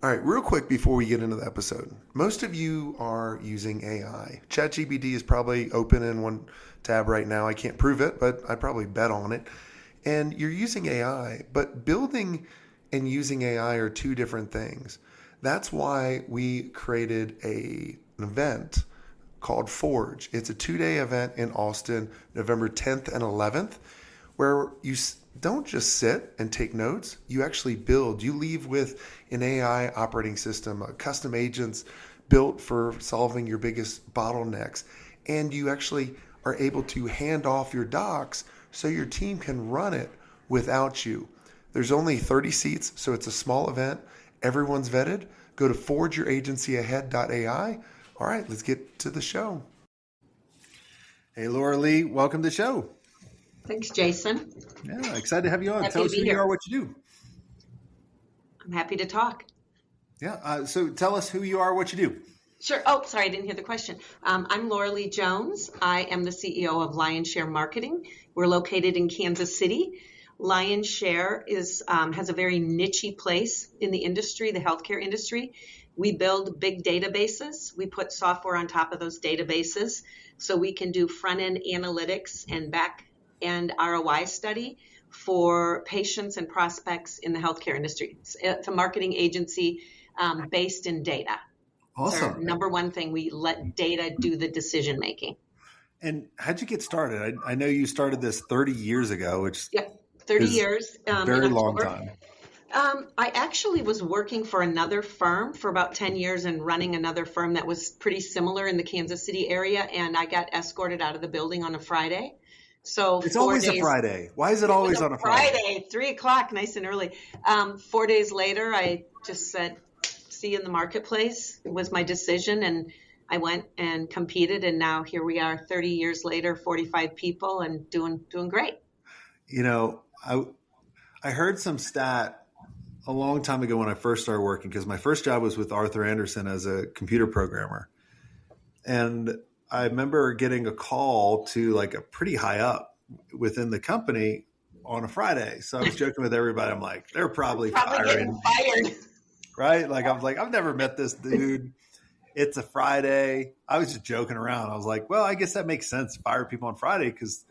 All right, real quick before we get into the episode, most of you are using AI. ChatGPT is probably open in one tab right now. I can't prove it, but I probably bet on it. And you're using AI, but building and using AI are two different things. That's why we created an event called Forge. It's a 2-day event in Austin, November 10th and 11th, where you don't just sit and take notes. You actually build. You leave with an AI operating system, custom agents built for solving your biggest bottlenecks. And you actually are able to hand off your docs so your team can run it without you. There's only 30 seats, so it's a small event. Everyone's vetted. Go to forgeyouragencyahead.ai. All right, let's get to the show. Hey, Laura Lee, welcome to the show. Thanks, Jason. Yeah, excited to have you on. Happy Tell to us be who you here. are, what you do. I'm happy to talk. Yeah, so tell us who you are, what you do. Sure. Oh, sorry, I didn't hear the question. I'm Laura Lee Jones. I am the CEO of Lionshare Marketing. We're located in Kansas City. Lionshare has a very niche place in the industry, the healthcare industry. We build big databases. We put software on top of those databases so we can do front-end analytics and back-end ROI study for patients and prospects in the healthcare industry. It's a marketing agency based in data. It's our Awesome. number one thing. We let data do the decision making. And how'd you get started? I know you started this 30 years ago, which Yep, 30 is years. a very in long October. time. I actually was working for another firm for about 10 years and running another firm that was pretty similar in the Kansas City area. And I got escorted out of the building on a Friday. So It's 4 always a days. Friday. Why is it It was always on a Friday? Friday, 3 o'clock, nice and early. 4 days later, I just said, see you in the marketplace. It was my decision. And I went and competed. And now here we are 30 years later, 45 people and doing great. You know, I heard some stat a long time ago when I first started working, because my first job was with Arthur Andersen as a computer programmer. And I remember getting a call to like a pretty high up within the company on a Friday. So I was joking with everybody. I'm like, they're probably Getting firing, fired. right? Like, I was like, I've never met this dude. It's a Friday. I was just joking around. I was like, well, I guess that makes sense. Fire people on Friday because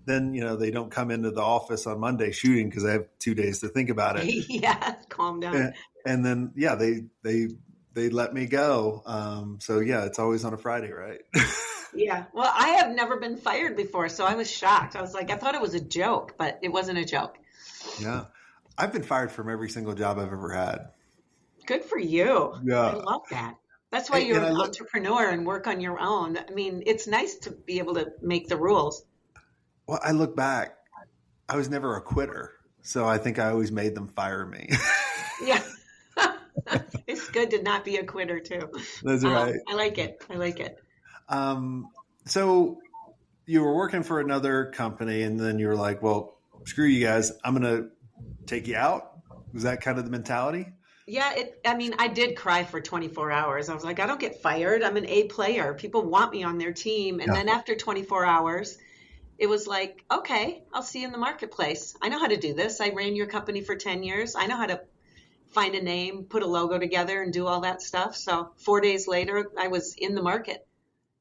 then, they don't come into the office on Monday shooting because they have 2 days to think about it. Yeah, calm down. And then, yeah, they let me go. So yeah, it's always on a Friday, right? Yeah. Well, I have never been fired before, so I was shocked. I was like, I thought it was a joke, but it wasn't a joke. Yeah. I've been fired from every single job I've ever had. Good for you. Yeah. I love that. That's why you're And an entrepreneur and work on your own. I mean, it's nice to be able to make the rules. Well, I look back, I was never a quitter. So I think I always made them fire me. Yeah. It's good to not be a quitter too. That's right. I like it. So you were working for another company and then you were like, well, screw you guys. I'm going to take you out. Was that kind of the mentality? Yeah, I did cry for 24 hours. I was like, I don't get fired. I'm an A player. People want me on their team. And then after 24 hours, it was like, okay, I'll see you in the marketplace. I know how to do this. I ran your company for 10 years. I know how to find a name, put a logo together and do all that stuff. So 4 days later, I was in the market.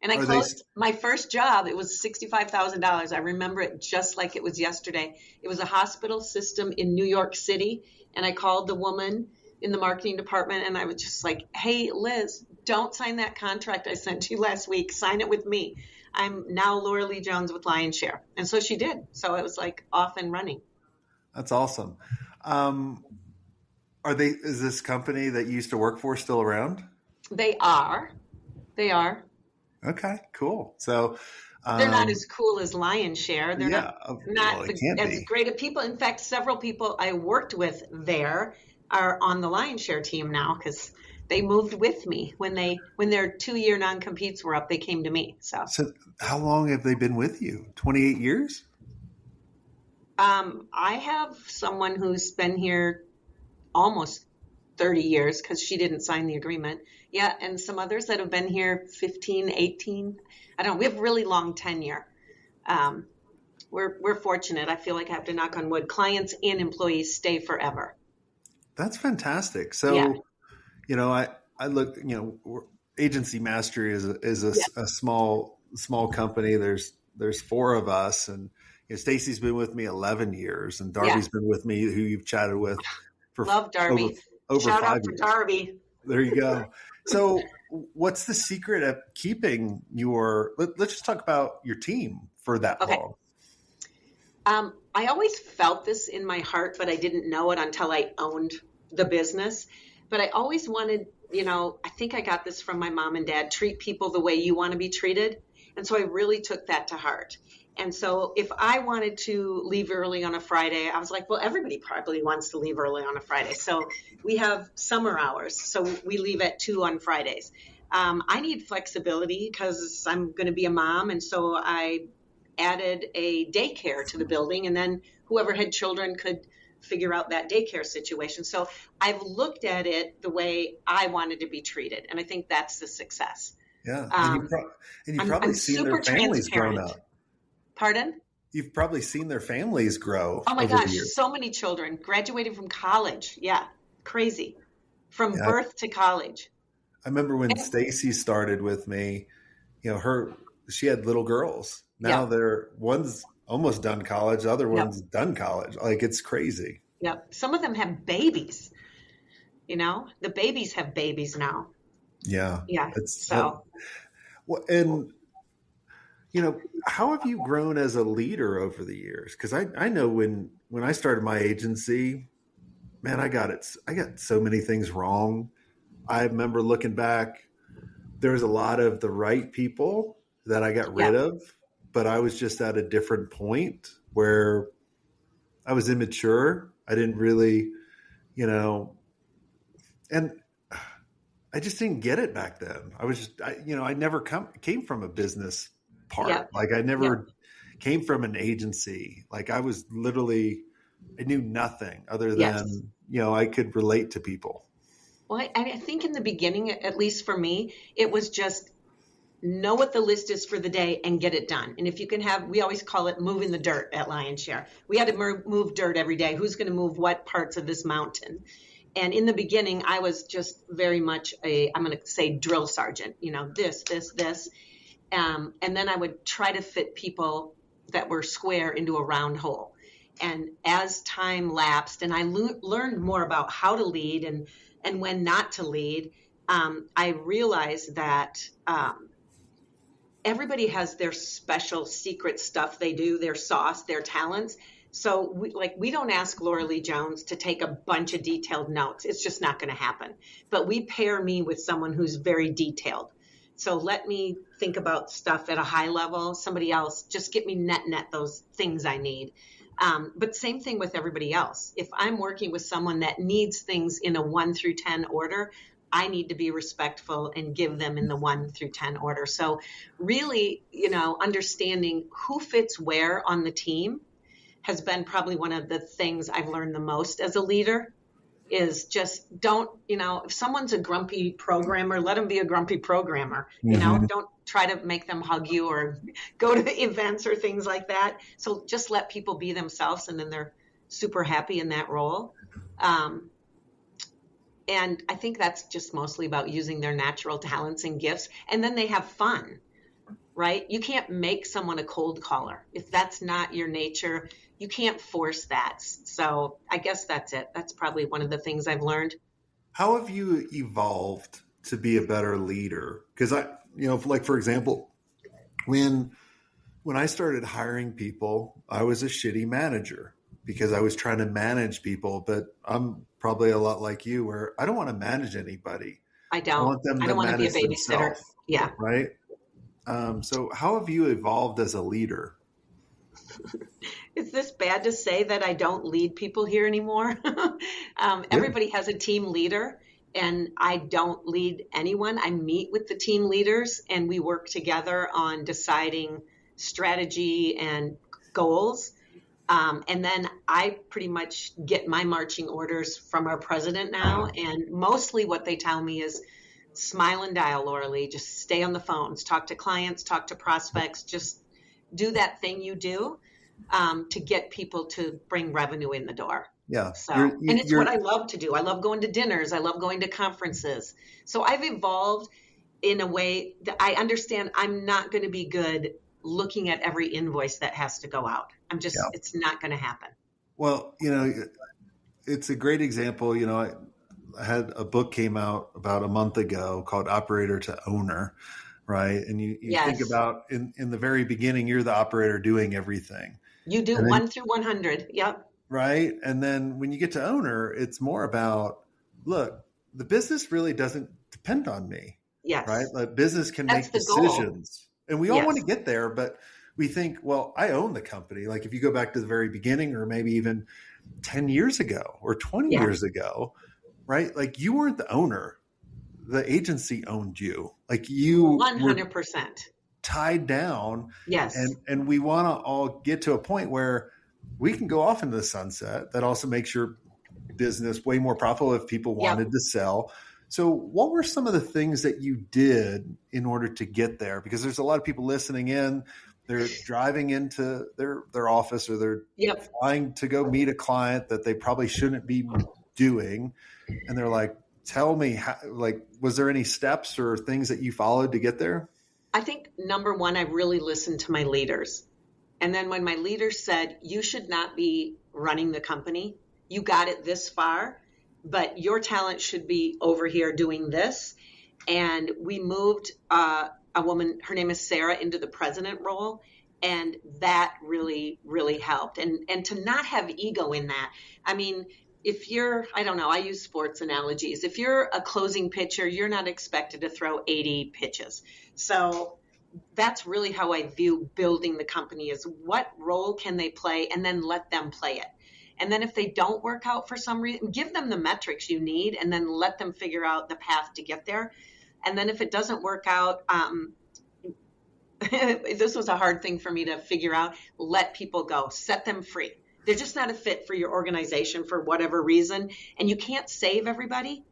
And I closed my first job. It was $65,000. I remember it just like it was yesterday. It was a hospital system in New York City. And I called the woman in the marketing department and I was just like, hey, Liz, don't sign that contract I sent you last week. Sign it with me. I'm now Laura Lee Jones with Lionshare. And so she did. So it was like off and running. That's awesome. Is this company that you used to work for still around? They are. Okay, cool. So they're not as cool as Lionshare. They're not as great at people. In fact, several people I worked with there are on the Lionshare team now because they moved with me when their 2-year non-competes were up. They came to me. So how long have they been with you? 28 years? I have someone who's been here almost 30 years because she didn't sign the agreement. Yeah, and some others that have been here 15, 18. I don't know. We have really long tenure. We're fortunate. I feel like I have to knock on wood. Clients and employees stay forever. That's fantastic. So yeah. I look, agency mastery Yeah. a small company. There's four of us, and Stacy's been with me 11 years, and Yeah. Darby's been with me, who you've chatted with for Love over Darby. over Shout out five to years. Darby. There you go. So, what's the secret of keeping let's just talk about your team for that Okay. long. I always felt this in my heart, but I didn't know it until I owned the business. But I always wanted, I think I got this from my mom and dad, treat people the way you want to be treated. And so I really took that to heart. And so if I wanted to leave early on a Friday, I was like, well, everybody probably wants to leave early on a Friday. So we have summer hours. So we leave at 2 on Fridays. I need flexibility because I'm going to be a mom. And so I added a daycare to the building, and then whoever had children could figure out that daycare situation. So I've looked at it the way I wanted to be treated, and I think that's the success. Yeah, Um, and you've I'm probably seen super their families grown transparent. up. Pardon? You've probably seen their families grow Oh my over the gosh, years. so many children graduated from college. Yeah, crazy. From Yeah, birth to college. I remember when And, Stacy started with me, she had little girls. yeah, Now one's almost done college, the other yep, one's done college. Like, it's crazy. yep. Some of them have babies, the babies have babies now. Yeah. Yeah. It's So, well, and how have you grown as a leader over the years? Because I know when I started my agency, man, I got so many things wrong. I remember looking back, there was a lot of the right people that I got yeah, rid of, but I was just at a different point where I was immature. I didn't really, and I just didn't get it back then. I never came from a business yeah, part. Like, I yeah. never came from an agency. Like, I knew nothing other Yes. than, I could relate to people. Well, I think in the beginning, at least for me, it was just know what the list is for the day and get it done. And if you can we always call it moving the dirt at Lion's Share. We had to move dirt every day. Who's going to move what parts of this mountain? And in the beginning, I was just very much I'm going to say drill sergeant, this. And then I would try to fit people that were square into a round hole. And as time lapsed and I learned more about how to lead and when not to lead, I realized that everybody has their special secret stuff they do, their sauce, their talents. So we don't ask Laura Lee Jones to take a bunch of detailed notes. It's just not going to happen. But we pair me with someone who's very detailed. So let me think about stuff at a high level. Somebody else, just get me net those things I need. But same thing with everybody else. If I'm working with someone that needs things in a 1 through 10 order, I need to be respectful and give them in the 1 through 10 order. So really, understanding who fits where on the team has been probably one of the things I've learned the most as a leader. Is just don't, if someone's a grumpy programmer, let them be a grumpy programmer. Mm-hmm. Don't try to make them hug you or go to events or things like that. So just let people be themselves, and then they're super happy in that role. And I think that's just mostly about using their natural talents and gifts, and then they have fun, right? You can't make someone a cold caller. If that's not your nature, you can't force that. So I guess that's it. That's probably one of the things I've learned. How have you evolved to be a better leader? Because like, for example, when I started hiring people, I was a shitty manager because I was trying to manage people, but I'm probably a lot like you where I don't want to manage anybody. I I don't. want them I to don't want to be a manage babysitter. themselves, Yeah. right? So how have you evolved as a leader? Is this bad to say that I don't lead people here anymore? Everybody has a team leader, and I don't lead anyone. I meet with the team leaders, and we work together on deciding strategy and goals. And then I pretty much get my marching orders from our president now. And mostly what they tell me is smile and dial, Laura Lee. Just stay on the phones, talk to clients, talk to prospects, just do that thing you do to get people to bring revenue in the door. Yeah. So, and it's what I love to do. I love going to dinners. I love going to conferences. So I've evolved in a way that I understand I'm not going to be good looking at every invoice that has to go out. It's not going to happen. Well, it's a great example. I had a book came out about a month ago called Operator to Owner, right? And you Yes. think about in the very beginning, you're the operator doing everything. You do 1 through 100. Yep. Right. And then when you get to owner, it's more about, look, the business really doesn't depend on me. Yes. Right. Like business can That's make the decisions. goal. And we all want to get there, but we think, well, I own the company. Like if you go back to the very beginning or maybe even 10 years ago or 20 years ago, right? Like you weren't the owner. The agency owned you. Like you 100% tied down. Yes. And we want to all get to a point where we can go off into the sunset. That also makes your business way more profitable if people wanted to sell. So what were some of the things that you did in order to get there? Because there's a lot of people listening in, they're driving into their office or they're flying to go meet a client that they probably shouldn't be doing. And they're like, tell me, was there any steps or things that you followed to get there? I think number one, I really listened to my leaders. And then when my leaders said, you should not be running the company, you got it this far, but your talent should be over here doing this. And we moved a woman, her name is Sarah, into the president role. And that really, really helped. And to not have ego in that. I mean, if you're, I don't know, I use sports analogies. If you're a closing pitcher, you're not expected to throw 80 pitches. So that's really how I view building the company is what role can they play and then let them play it. And then if they don't work out for some reason, give them the metrics you need and then let them figure out the path to get there. And then if it doesn't work out, this was a hard thing for me to figure out, let people go, set them free. They're just not a fit for your organization for whatever reason. And you can't save everybody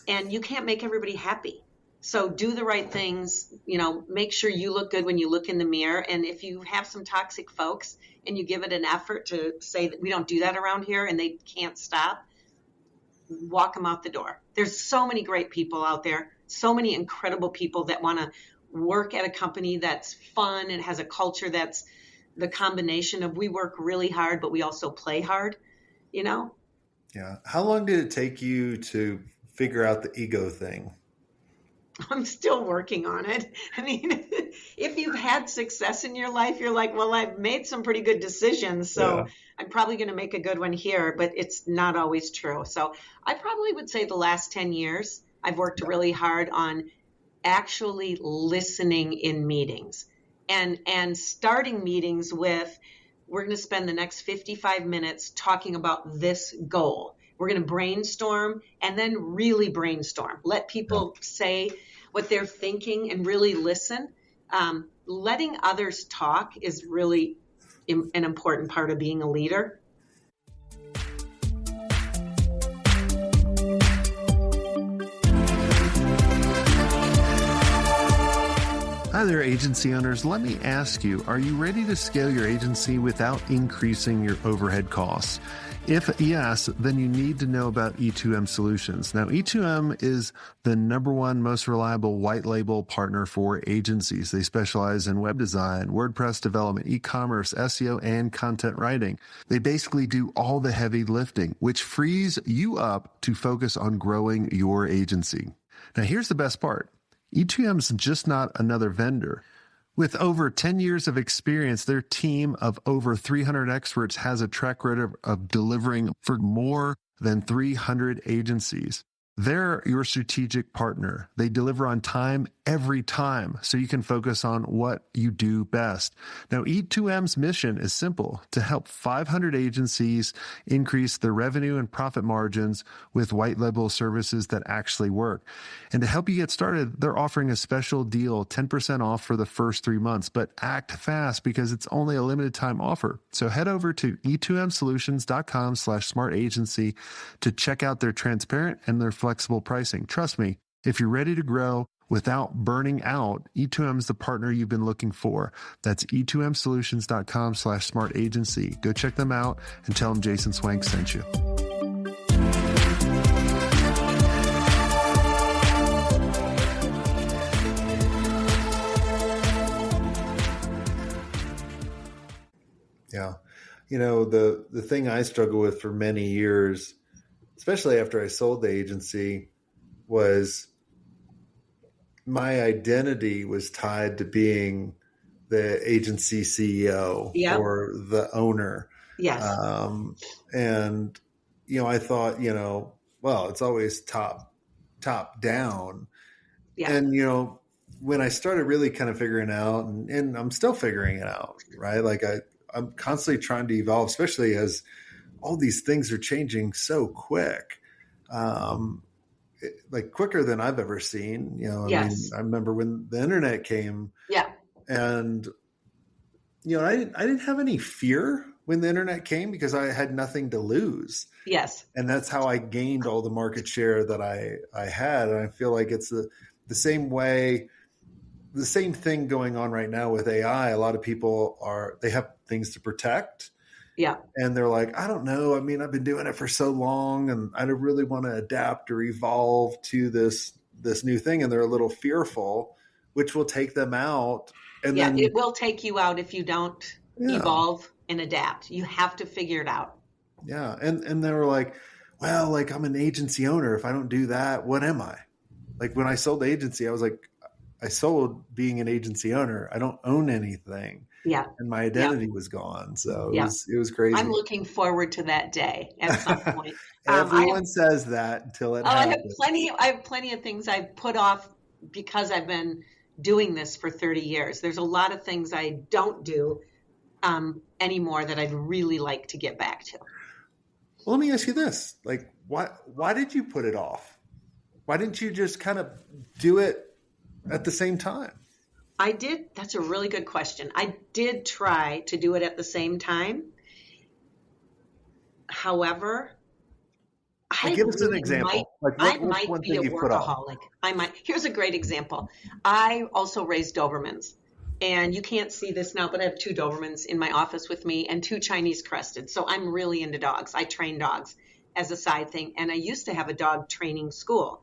and you can't make everybody happy. So do the right things, make sure you look good when you look in the mirror. And if you have some toxic folks and you give it an effort to say that we don't do that around here and they can't stop, walk them out the door. There's so many great people out there, so many incredible people that want to work at a company that's fun and has a culture that's the combination of we work really hard, but we also play hard, Yeah. How long did it take you to figure out the ego thing? I'm still working on it. I mean, if you've had success in your life, you're like, well, I've made some pretty good decisions. So I'm probably going to make a good one here, but it's not always true. So I probably would say the last 10 years, I've worked really hard on actually listening in meetings. And starting meetings with, we're going to spend the next 55 minutes talking about this goal. We're going to brainstorm and then really brainstorm. Let people say what they're thinking and really listen. Letting others talk is really an important part of being a leader. Hi there, agency owners. Let me ask you, are you ready to scale your agency without increasing your overhead costs? If yes, then you need to know about E2M Solutions. Now, E2M is the #1 most reliable white label partner for agencies. They specialize in web design, WordPress development, e-commerce, SEO, and content writing. They basically do all the heavy lifting, which frees you up to focus on growing your agency. Now, here's the best part. E2M's just not another vendor. With over 10 years of experience, their team of over 300 experts has a track record of delivering for more than 300 agencies. They're your strategic partner. They deliver on time every time, so you can focus on what you do best. Now, E2M's mission is simple: to help 500 agencies increase their revenue and profit margins with white label services that actually work. And to help you get started, they're offering a special deal, 10% off for the first 3 months, but act fast because it's only a limited time offer. So head over to e2msolutions.com/smartagency to check out their transparent and their flexible pricing. Trust me, if you're ready to grow without burning out, E2M's the partner you've been looking for. That's e2msolutions.com/smartagency. Go check them out and tell them Jason Swank sent you. Yeah. The thing I struggled with for many years, especially after I sold the agency, was my identity was tied to being the agency CEO Yep. or the owner. Yes. And, I thought, well, it's always top down. Yeah. And, when I started really kind of figuring out, and I'm still figuring it out, right? Like I'm constantly trying to evolve, especially as all these things are changing so quick. Like quicker than I've ever seen. I mean, Yes. I remember when the internet came, Yeah. and I didn't have any fear when the internet came because I had nothing to lose, Yes. and that's how I gained all the market share that I had. And I feel like it's the same way, the same thing going on right now with AI. A lot of people they have things to protect. Yeah. And they're like, I don't know. I mean, I've been doing it for so long and I don't really want to adapt or evolve to this new thing. And they're a little fearful, which will take them out. And Yeah. then, It will take you out if you don't yeah, evolve and adapt. You have to figure it out. yeah. And they were like, well, like I'm an agency owner. If I don't do that, what am I? Like when I sold the agency, I was like, I sold being an agency owner. I don't own anything. Yeah. And my identity was gone. So Yeah. it was crazy. I'm looking forward to that day at some point. Everyone says that until it happens. I have plenty of things I've put off because I've been doing this for 30 years. There's a lot of things I don't do anymore that I'd really like to get back to. Well, let me ask you this. Like, why did you put it off? Why didn't you just kind of do it at the same time? I did. That's a really good question. I did try to do it at the same time. However, give us an example. I might be a workaholic. Here's a great example. I also raise Dobermans. And you can't see this now, but I have 2 Dobermans in my office with me and 2 Chinese crested. So I'm really into dogs. I train dogs as a side thing. And I used to have a dog training school,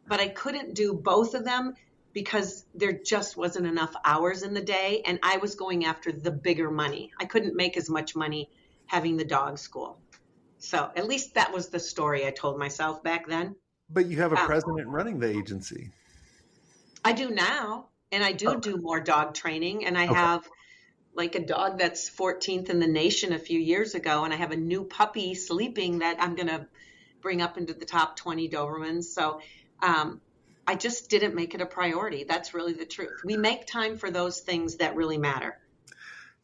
but I couldn't do both of them because there just wasn't enough hours in the day. And I was going after the bigger money. I couldn't make as much money having the dog school. So at least that was the story I told myself back then. But you have a president running the agency. I do now. And I do more dog training. And I have like a dog that's 14th in the nation a few years ago. And I have a new puppy sleeping that I'm going to bring up into the top 20 Dobermans. So I just didn't make it a priority. That's really the truth. We make time for those things that really matter.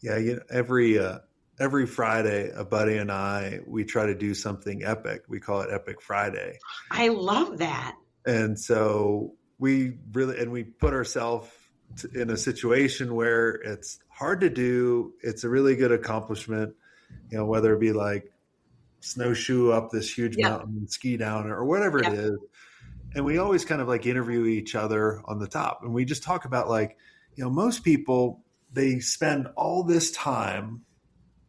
Yeah. Every Friday, a buddy and I, we try to do something epic. We call it Epic Friday. I love that. And so we put ourselves in a situation where it's hard to do. It's a really good accomplishment, whether it be like snowshoe up this huge mountain, ski down, or whatever it is. And we always kind of like interview each other on the top. And we just talk about like, most people, they spend all this time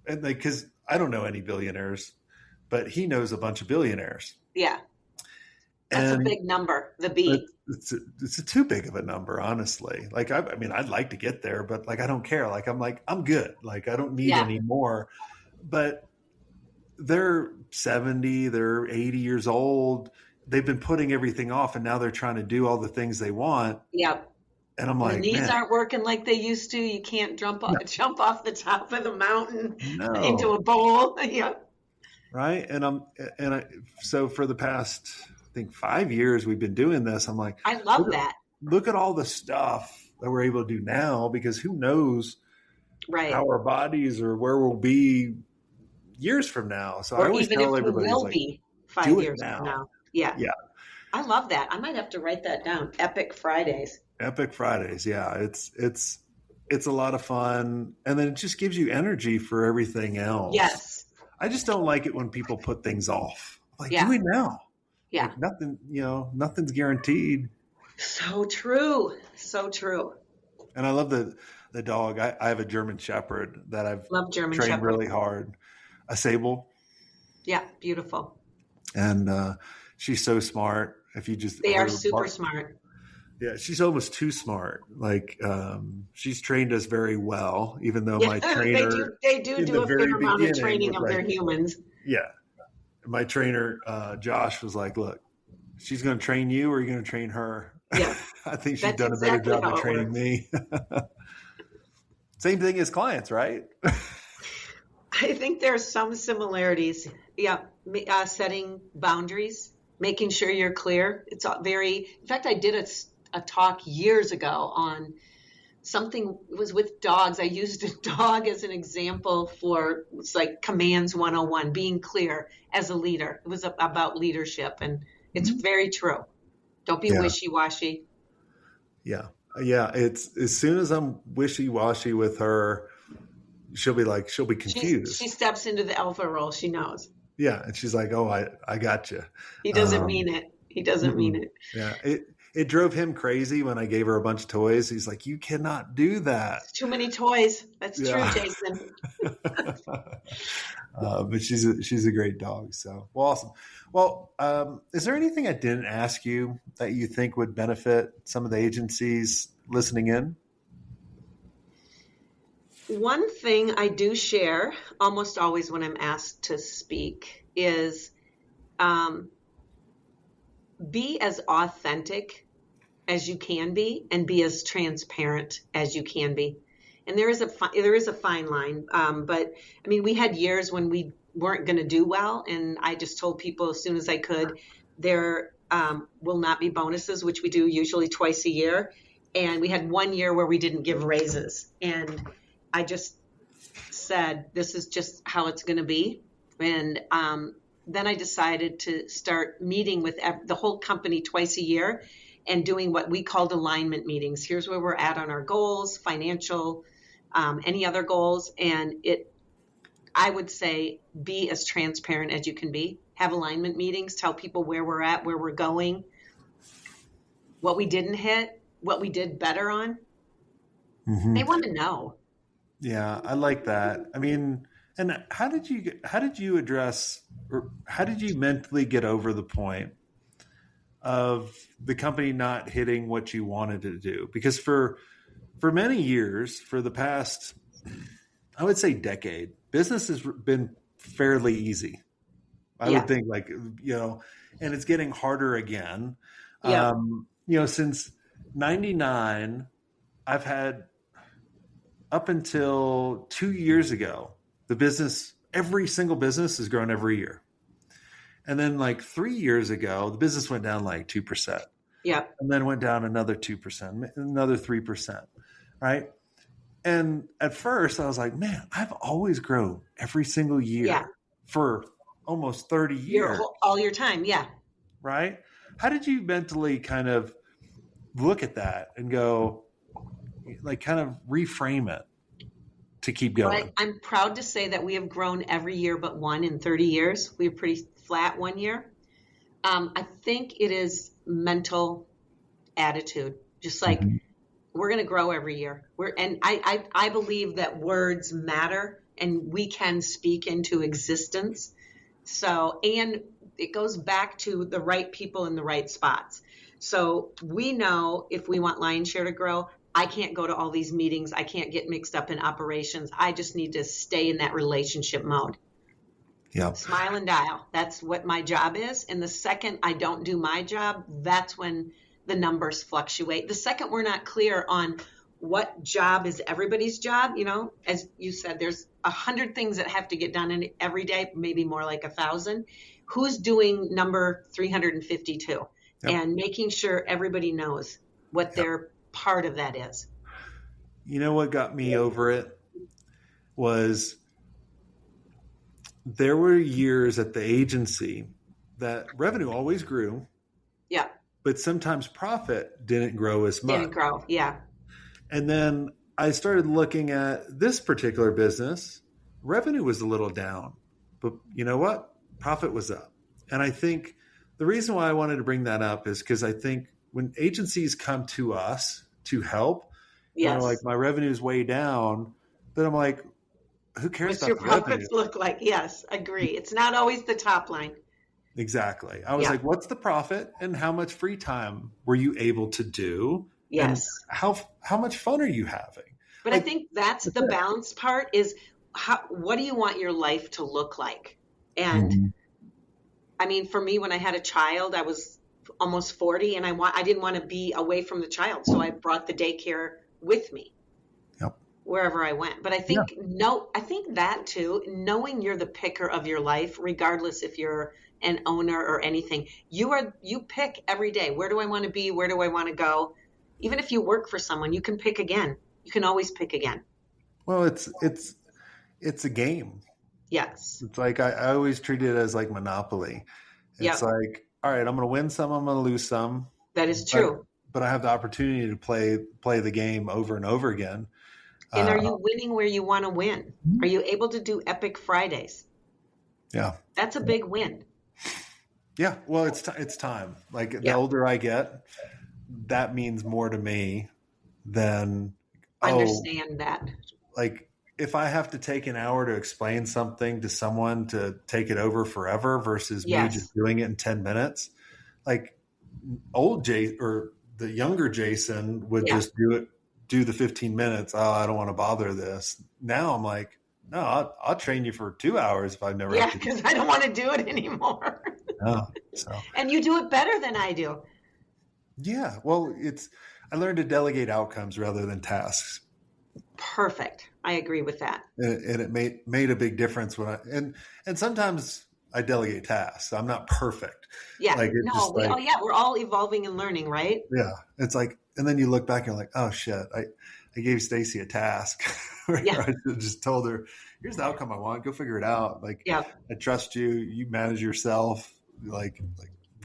and because I don't know any billionaires, but he knows a bunch of billionaires. Yeah. That's a big number, the B. It's too big of a number, honestly. Like, I mean, I'd like to get there, but like, I don't care. Like, I'm good. Like, I don't need any more. But they're 70, they're 80 years old. They've been putting everything off, and now they're trying to do all the things they want. Yep. And I'm like, the knees aren't working like they used to. You can't jump off the top of the mountain into a bowl. Yeah. Right. So for the past, I think 5 years we've been doing this. I'm like, I love that. Look at all the stuff that we're able to do now, because who knows how our bodies or where we'll be years from now. So I always tell everybody, will be 5 years from now. Yeah. Yeah. I love that. I might have to write that down. Epic Fridays. Epic Fridays. Yeah. It's a lot of fun. And then it just gives you energy for everything else. Yes. I just don't like it when people put things off. Like, do it now. Yeah. Like nothing, nothing's guaranteed. So true. So true. And I love the dog. I have a German Shepherd that I've trained really hard. A Sable. Yeah. Beautiful. And she's so smart. If you just they are super smart. Yeah, she's almost too smart. Like, she's trained us very well, even though Yeah, my they trainer in do the a fair very amount of beginning training was of like, their humans. yeah, my trainer, Josh was like, look, she's going to train you or you're going to train her. Yeah, I think she's that's done a better exactly job of how it training works. me. Same thing as clients, right? I think there's some similarities. Yeah, setting boundaries, making sure you're clear. It's very, in fact, I did a talk years ago on something, it was with dogs. I used a dog as an example for, it's like commands 101, being clear as a leader. It was about leadership, and it's very true. Don't be Yeah. wishy-washy. Yeah. Yeah. It's as soon as I'm wishy washy with her, she'll be confused. She steps into the alpha role. She knows. Yeah. And she's like, oh, I got you. He doesn't mean it. He doesn't mean it. Yeah. It drove him crazy when I gave her a bunch of toys. He's like, you cannot do that. It's too many toys. That's Yeah. true, Jason. But she's a great dog. So, well, awesome. Well, is there anything I didn't ask you that you think would benefit some of the agencies listening in? One thing I do share almost always when I'm asked to speak is be as authentic as you can be and be as transparent as you can be. And there is a fine line. But I mean, we had years when we weren't going to do well, and I just told people as soon as I could, there will not be bonuses, which we do usually twice a year. And we had 1 year where we didn't give raises, and I just said, this is just how it's going to be. And then I decided to start meeting with the whole company twice a year and doing what we called alignment meetings. Here's where we're at on our goals, financial, any other goals. And I would say, be as transparent as you can be. Have alignment meetings, tell people where we're at, where we're going, what we didn't hit, what we did better on. Mm-hmm. They want to know. Yeah, I like that. I mean, and how did you address, or how did you mentally get over the point of the company not hitting what you wanted to do? Because for many years, for the past, I would say decade, business has been fairly easy. I would think, like, and it's getting harder again. Yeah. Since 99, I've had, up until 2 years ago, every single business has grown every year. And then like 3 years ago, the business went down like 2%. Yeah. And then went down another 2%, another 3%. Right. And at first I was like, man, I've always grown every single year for almost 30 years. All your time. Yeah. Right. How did you mentally kind of look at that and go, like, kind of reframe it to keep going? I'm proud to say that we have grown every year but one in 30 years. We were pretty flat 1 year. I think it is mental attitude, just like we're going to grow every year. I believe that words matter and we can speak into existence. So, and it goes back to the right people in the right spots. So we know if we want Lion Share to grow, I can't go to all these meetings. I can't get mixed up in operations. I just need to stay in that relationship mode. Yeah. Smile and dial. That's what my job is. And the second I don't do my job, that's when the numbers fluctuate. The second we're not clear on what job is everybody's job, as you said, there's 100 things that have to get done in every day, maybe more like 1,000. Who's doing number 352? Yep. And making sure everybody knows what their part of that is. You know what got me over it was there were years at the agency that revenue always grew. Yeah. But sometimes profit didn't grow as much. Didn't grow. Yeah. And then I started looking at this particular business. Revenue was a little down, but you know what? Profit was up. And I think the reason why I wanted to bring that up is because I think when agencies come to us to help, like, my revenue is way down, then I'm like, who cares What's about your the profits revenue? look like? Yes, agree. It's not always the top line. Exactly. I was Yeah. like, what's the profit and how much free time were you able to do? And Yes. how much fun are you having? But I Like, think that's the balanced part is what do you want your life to look like? And Mhm. I mean, for me, when I had a child, I was almost 40 and I didn't want to be away from the child. So I brought the daycare with me Yep. wherever I went. But I Yeah. think that too, knowing you're the picker of your life, regardless if you're an owner or anything, you pick every day. Where do I want to be? Where do I want to go? Even if you work for someone, you can pick again. You can always pick again. Well, it's a game. Yes. It's like I always treat it as like Monopoly. It's Yep. like, all right, I'm going to win some, I'm going to lose some, That is but true. I have the opportunity to play the game over and over again. And are you winning where you want to win? Are you able to do Epic Fridays? Yeah. That's a big win. Yeah. Well, it's time. Like the Yeah. older I get, that means more to me than, Understand that. like if I have to take an hour to explain something to someone to take it over forever versus me Yes. just doing it in 10 minutes, like old Jay or the younger Jason would Yeah. just do the 15 minutes. Oh, I don't want to bother this. Now I'm like, no, I'll train you for 2 hours if I've never Yeah, have to. because I don't want to do it anymore. No. So And you do it better than I do. yeah, well, I learned to delegate outcomes rather than tasks. Perfect. I agree with that. And it made a big difference when and sometimes I delegate tasks. I'm not perfect. Yeah. Like it No, just like, we're all evolving and learning, right? yeah, it's like, and then you look back and you're like, oh shit, I gave Stacy a task where Yeah. I should've just told her, here's the outcome I want. Go figure it out. Like, Yeah. I trust you. You manage yourself. Like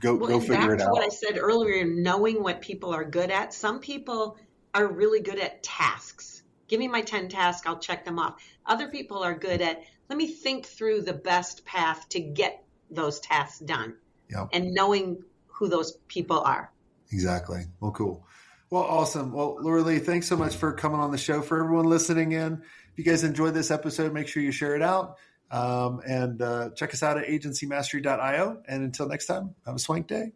go Well, and figure back it to out. what I said earlier, knowing what people are good at. Some people are really good at tasks. Give me my 10 tasks, I'll check them off. Other people are good at, let me think through the best path to get those tasks done. Yep. And knowing who those people are. Exactly. Well, cool. Well, awesome. Well, Laura Lee, thanks so much for coming on the show. For everyone listening in, if you guys enjoyed this episode, make sure you share it out. And check us out at agencymastery.io. And until next time, have a swank day.